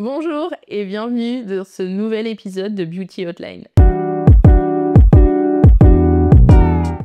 Bonjour et bienvenue dans ce nouvel épisode de Beauty Hotline.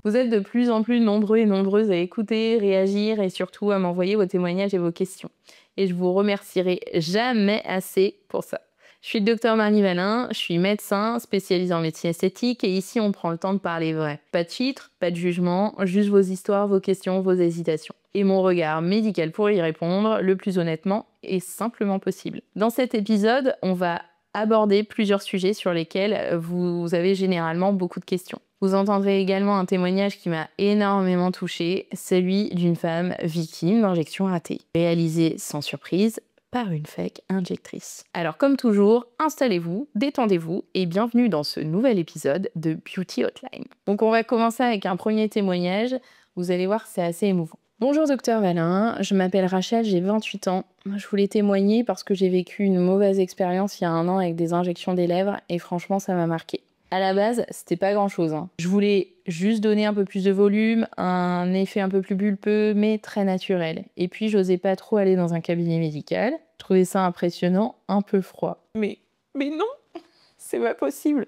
Vous êtes de plus en plus nombreux et nombreuses à écouter, réagir et surtout à m'envoyer vos témoignages et vos questions. Et je vous remercierai jamais assez pour ça. Je suis le docteur Marnie Valin, je suis médecin spécialisé en médecine esthétique et ici on prend le temps de parler vrai. Pas de filtre, pas de jugement, juste vos histoires, vos questions, vos hésitations. Et mon regard médical pour y répondre le plus honnêtement et simplement possible. Dans cet épisode, on va aborder plusieurs sujets sur lesquels vous avez généralement beaucoup de questions. Vous entendrez également un témoignage qui m'a énormément touchée, celui d'une femme victime d'injections ratées, réalisée sans surprise par une fake injectrice. Alors comme toujours, installez-vous, détendez-vous et bienvenue dans ce nouvel épisode de Beauty Hotline. Donc on va commencer avec un premier témoignage, vous allez voir c'est assez émouvant. Bonjour docteur Valin, je m'appelle Rachel, j'ai 28 ans. Je voulais témoigner parce que j'ai vécu une mauvaise expérience il y a 1 an avec des injections des lèvres et franchement ça m'a marqué. À la base, c'était pas grand-chose. Je voulais juste donner un peu plus de volume, un effet un peu plus pulpeux, mais très naturel. Et puis, j'osais pas trop aller dans un cabinet médical. Je trouvais ça impressionnant, un peu froid. Mais non, c'est pas possible.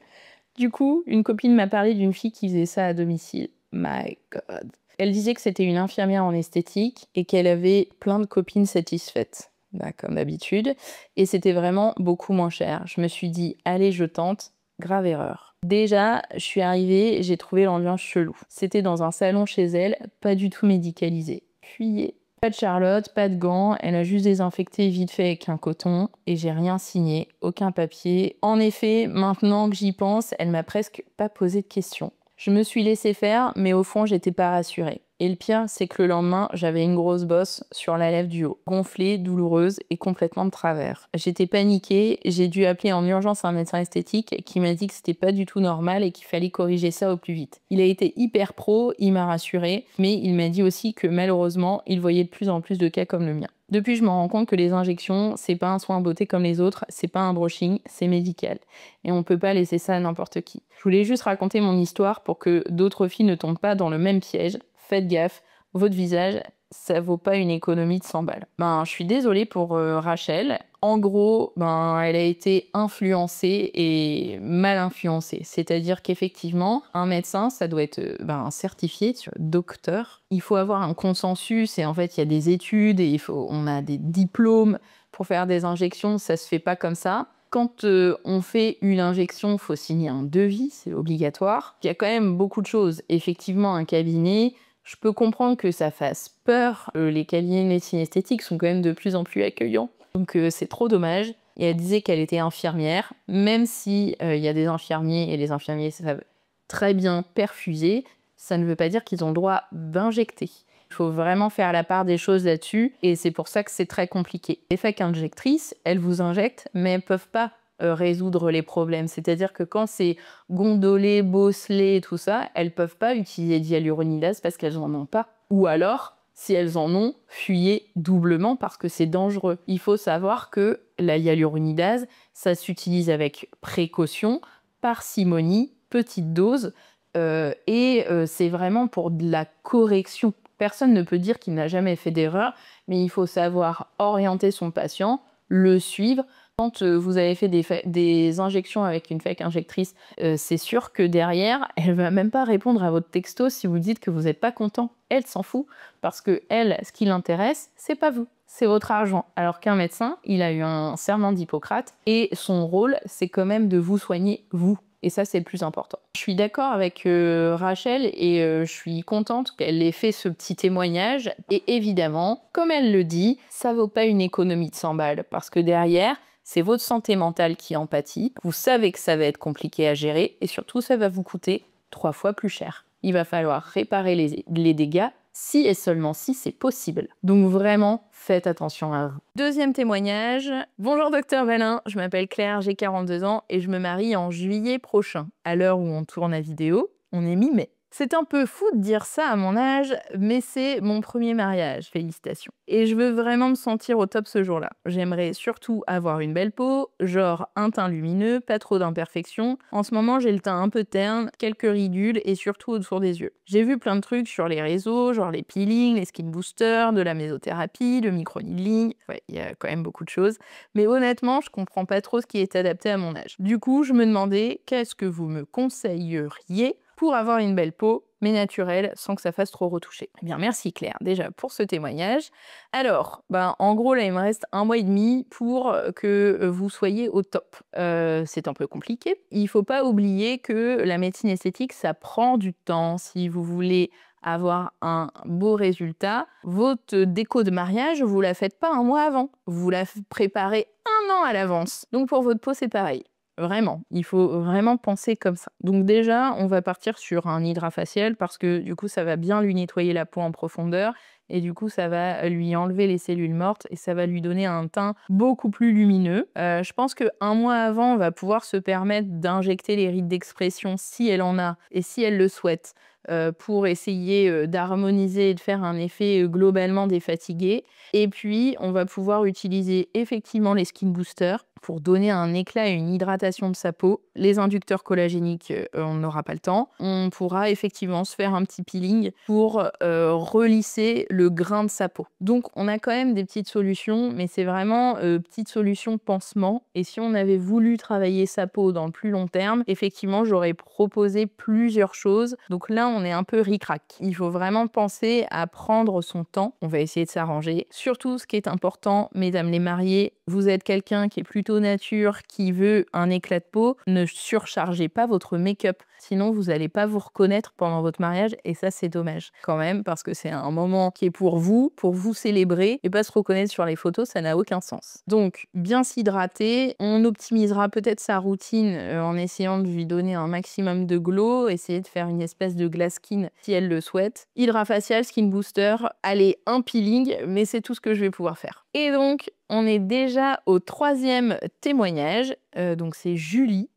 Du coup, une copine m'a parlé d'une fille qui faisait ça à domicile. My God. Elle disait que c'était une infirmière en esthétique et qu'elle avait plein de copines satisfaites. Bah, comme d'habitude. Et c'était vraiment beaucoup moins cher. Je me suis dit, allez, je tente. Grave erreur. Déjà, je suis arrivée, j'ai trouvé l'ambiance chelou. C'était dans un salon chez elle, pas du tout médicalisé. Fuyez. Pas de Charlotte, pas de gants, elle a juste désinfecté vite fait avec un coton et j'ai rien signé, aucun papier. En effet, maintenant que j'y pense, elle m'a presque pas posé de questions. Je me suis laissée faire, mais au fond, j'étais pas rassurée. Et le pire, c'est que le lendemain, j'avais une grosse bosse sur la lèvre du haut, gonflée, douloureuse et complètement de travers. J'étais paniquée, j'ai dû appeler en urgence un médecin esthétique qui m'a dit que c'était pas du tout normal et qu'il fallait corriger ça au plus vite. Il a été hyper pro, il m'a rassurée, mais il m'a dit aussi que malheureusement, il voyait de plus en plus de cas comme le mien. Depuis, je me rends compte que les injections, c'est pas un soin beauté comme les autres, c'est pas un brushing, c'est médical. Et on peut pas laisser ça à n'importe qui. Je voulais juste raconter mon histoire pour que d'autres filles ne tombent pas dans le même piège. Faites gaffe, votre visage, ça vaut pas une économie de 100 balles. Je suis désolée pour Rachel. En gros, elle a été influencée et mal influencée. C'est-à-dire qu'effectivement, un médecin, ça doit être un certifié docteur. Il faut avoir un consensus et en fait, il y a des études et on a des diplômes pour faire des injections. Ça se fait pas comme ça. Quand on fait une injection, il faut signer un devis, c'est obligatoire. Il y a quand même beaucoup de choses. Effectivement, un cabinet, je peux comprendre que ça fasse peur. Les cabinets de médecine esthétique sont quand même de plus en plus accueillants. Donc c'est trop dommage. Et elle disait qu'elle était infirmière, même si il y a des infirmiers et les infirmiers savent très bien perfuser, ça ne veut pas dire qu'ils ont le droit d'injecter. Il faut vraiment faire la part des choses là-dessus et c'est pour ça que c'est très compliqué. Les fakes injectrices, elles vous injectent, mais elles ne peuvent pas résoudre les problèmes. C'est-à-dire que quand c'est gondolé, bosselé et tout ça, elles peuvent pas utiliser d'hyaluronidase parce qu'elles en ont pas. Ou alors, si elles en ont, fuyez doublement parce que c'est dangereux. Il faut savoir que la hyaluronidase, ça s'utilise avec précaution, parcimonie, petite dose, c'est vraiment pour de la correction. Personne ne peut dire qu'il n'a jamais fait d'erreur, mais il faut savoir orienter son patient, le suivre. Quand vous avez fait des injections avec une fake injectrice, c'est sûr que derrière, elle va même pas répondre à votre texto si vous dites que vous n'êtes pas content. Elle s'en fout, parce que elle, ce qui l'intéresse, c'est pas vous, c'est votre argent. Alors qu'un médecin, il a eu un serment d'Hippocrate, et son rôle, c'est quand même de vous soigner, vous. Et ça, c'est le plus important. Je suis d'accord avec Rachel et je suis contente qu'elle ait fait ce petit témoignage. Et évidemment, comme elle le dit, ça vaut pas une économie de 100 balles parce que derrière, c'est votre santé mentale qui en pâtit. Vous savez que ça va être compliqué à gérer et surtout, ça va vous coûter 3 fois plus cher. Il va falloir réparer les dégâts si et seulement si c'est possible. Donc vraiment, faites attention à vous. Deuxième témoignage. Bonjour docteur Valin, je m'appelle Claire, j'ai 42 ans et je me marie en juillet prochain. À l'heure où on tourne la vidéo, on est mi-mai. C'est un peu fou de dire ça à mon âge, mais c'est mon premier mariage, félicitations. Et je veux vraiment me sentir au top ce jour-là. J'aimerais surtout avoir une belle peau, genre un teint lumineux, pas trop d'imperfections. En ce moment, j'ai le teint un peu terne, quelques ridules et surtout autour des yeux. J'ai vu plein de trucs sur les réseaux, genre les peelings, les skin boosters, de la mésothérapie, le micro-needling. Ouais, il y a quand même beaucoup de choses. Mais honnêtement, je comprends pas trop ce qui est adapté à mon âge. Du coup, je me demandais, qu'est-ce que vous me conseilleriez pour avoir une belle peau, mais naturelle, sans que ça fasse trop retoucher? Eh bien, merci Claire, déjà, pour ce témoignage. Alors, en gros, là, il me reste 1 mois et demi pour que vous soyez au top. C'est un peu compliqué. Il faut pas oublier que la médecine esthétique, ça prend du temps. Si vous voulez avoir un beau résultat, votre déco de mariage, vous la faites pas 1 mois avant. Vous la préparez 1 an à l'avance. Donc, pour votre peau, c'est pareil. Vraiment, il faut vraiment penser comme ça. Donc déjà, on va partir sur un hydrafacial parce que du coup, ça va bien lui nettoyer la peau en profondeur et du coup, ça va lui enlever les cellules mortes et ça va lui donner un teint beaucoup plus lumineux. Je pense qu'un mois avant, on va pouvoir se permettre d'injecter les rides d'expression si elle en a et si elle le souhaite pour essayer d'harmoniser et de faire un effet globalement défatigué. Et puis, on va pouvoir utiliser effectivement les skin boosters pour donner un éclat et une hydratation de sa peau. Les inducteurs collagéniques, on n'aura pas le temps. On pourra effectivement se faire un petit peeling pour relisser le grain de sa peau. Donc, on a quand même des petites solutions, mais c'est vraiment petites solutions pansement. Et si on avait voulu travailler sa peau dans le plus long terme, effectivement, j'aurais proposé plusieurs choses. Donc là, on est un peu ric-rac. Il faut vraiment penser à prendre son temps. On va essayer de s'arranger. Surtout, ce qui est important, mesdames les mariées, vous êtes quelqu'un qui est plutôt nature, qui veut un éclat de peau, ne surchargez pas votre make-up. Sinon, vous n'allez pas vous reconnaître pendant votre mariage et ça, c'est dommage quand même parce que c'est un moment qui est pour vous célébrer et pas se reconnaître sur les photos, ça n'a aucun sens. Donc, bien s'hydrater, on optimisera peut-être sa routine en essayant de lui donner un maximum de glow, essayer de faire une espèce de glass skin si elle le souhaite. Hydrafacial, skin booster, allez, un peeling, mais c'est tout ce que je vais pouvoir faire. Et donc, on est déjà au 3e témoignage, donc c'est Julie.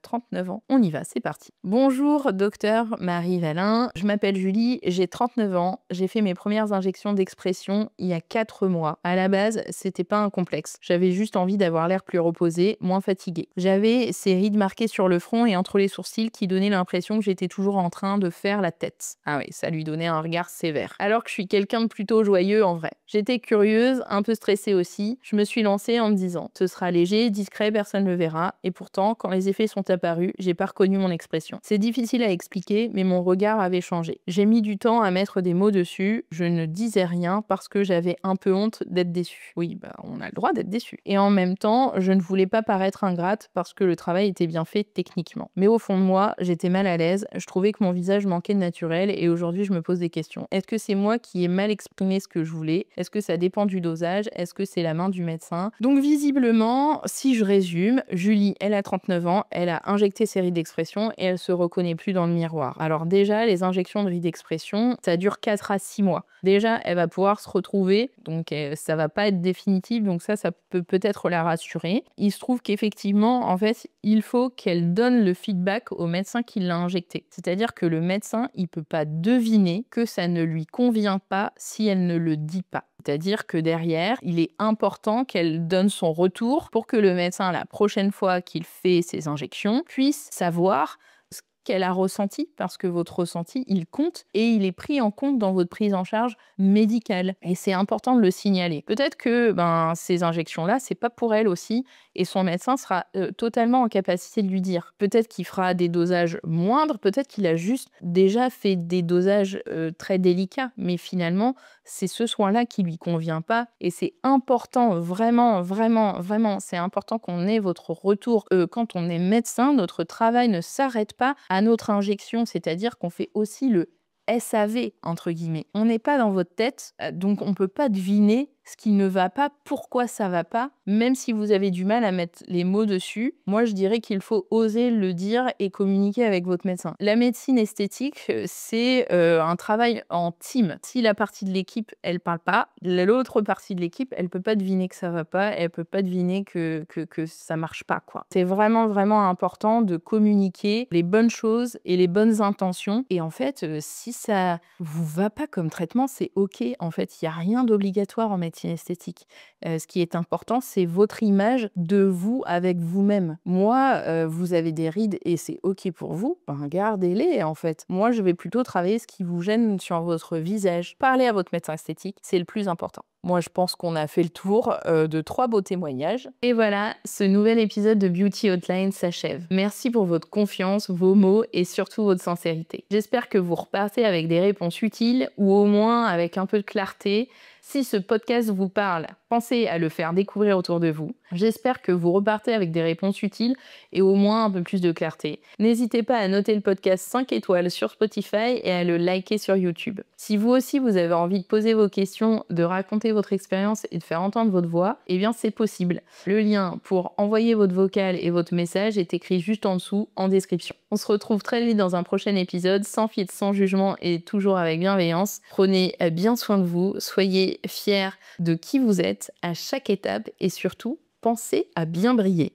39 ans. On y va, c'est parti. Bonjour, docteur Marie Valin. Je m'appelle Julie, j'ai 39 ans. J'ai fait mes premières injections d'expression il y a 4 mois. À la base, c'était pas un complexe. J'avais juste envie d'avoir l'air plus reposé, moins fatigué. J'avais ces rides marquées sur le front et entre les sourcils qui donnaient l'impression que j'étais toujours en train de faire la tête. Ah oui, ça lui donnait un regard sévère. Alors que je suis quelqu'un de plutôt joyeux en vrai. J'étais curieuse, un peu stressée aussi. Je me suis lancée en me disant, ce sera léger, discret, personne ne le verra. Et pourtant, quand les effets sont apparus, j'ai pas reconnu mon expression. C'est difficile à expliquer, mais mon regard avait changé. J'ai mis du temps à mettre des mots dessus, je ne disais rien parce que j'avais un peu honte d'être déçue. Oui, on a le droit d'être déçu. Et en même temps, je ne voulais pas paraître ingrate parce que le travail était bien fait techniquement. Mais au fond de moi, j'étais mal à l'aise, je trouvais que mon visage manquait de naturel et aujourd'hui je me pose des questions. Est-ce que c'est moi qui ai mal exprimé ce que je voulais? Est-ce que ça dépend du dosage? Est-ce que c'est la main du médecin? Donc visiblement, si je résume, Julie, elle a 39 ans, elle a injecté ses rides d'expression et elle se reconnaît plus dans le miroir. Alors déjà, les injections de rides d'expression, ça dure 4 à 6 mois. Déjà, elle va pouvoir se retrouver, donc ça va pas être définitif, donc ça peut peut-être la rassurer. Il se trouve qu'effectivement, en fait, il faut qu'elle donne le feedback au médecin qui l'a injecté. C'est-à-dire que le médecin, il peut pas deviner que ça ne lui convient pas si elle ne le dit pas. C'est-à-dire que derrière, il est important qu'elle donne son retour pour que le médecin, la prochaine fois qu'il fait ses injections, puisse savoir ce qu'elle a ressenti, parce que votre ressenti, il compte et il est pris en compte dans votre prise en charge médicale. Et c'est important de le signaler. Peut-être que ces injections-là, c'est pas pour elle aussi, et son médecin sera totalement en capacité de lui dire. Peut-être qu'il fera des dosages moindres, peut-être qu'il a juste déjà fait des dosages très délicats, mais finalement, c'est ce soin-là qui lui convient pas, et c'est important, vraiment, vraiment, vraiment, c'est important qu'on ait votre retour. Quand on est médecin, notre travail ne s'arrête pas à notre injection, c'est-à-dire qu'on fait aussi le SAV, entre guillemets. On n'est pas dans votre tête, donc on peut pas deviner ce qui ne va pas, pourquoi ça va pas, même si vous avez du mal à mettre les mots dessus. Moi, je dirais qu'il faut oser le dire et communiquer avec votre médecin. La médecine esthétique, c'est un travail en team. Si la partie de l'équipe, elle parle pas, l'autre partie de l'équipe, elle peut pas deviner que ça va pas, elle peut pas deviner que ça marche pas, quoi. C'est vraiment, vraiment important de communiquer les bonnes choses et les bonnes intentions. Et en fait, si ça vous va pas comme traitement, c'est OK. En fait, il y a rien d'obligatoire en médecine esthétique. Ce qui est important, c'est votre image de vous avec vous-même. Moi, vous avez des rides et c'est OK pour vous, ben gardez-les, en fait. Moi, je vais plutôt travailler ce qui vous gêne sur votre visage. Parlez à votre médecin esthétique, c'est le plus important. Moi, je pense qu'on a fait le tour de 3 beaux témoignages. Et voilà, ce nouvel épisode de Beauty Hotline s'achève. Merci pour votre confiance, vos mots et surtout votre sincérité. J'espère que vous repartez avec des réponses utiles ou au moins avec un peu de clarté. Si ce podcast vous parle, pensez à le faire découvrir autour de vous. J'espère que vous repartez avec des réponses utiles et au moins un peu plus de clarté. N'hésitez pas à noter le podcast 5 étoiles sur Spotify et à le liker sur YouTube. Si vous aussi vous avez envie de poser vos questions, de raconter votre expérience et de faire entendre votre voix, eh bien c'est possible. Le lien pour envoyer votre vocal et votre message est écrit juste en dessous en description. On se retrouve très vite dans un prochain épisode, sans filtre, sans jugement et toujours avec bienveillance. Prenez bien soin de vous, soyez fiers de qui vous êtes à chaque étape et surtout, pensez à bien briller.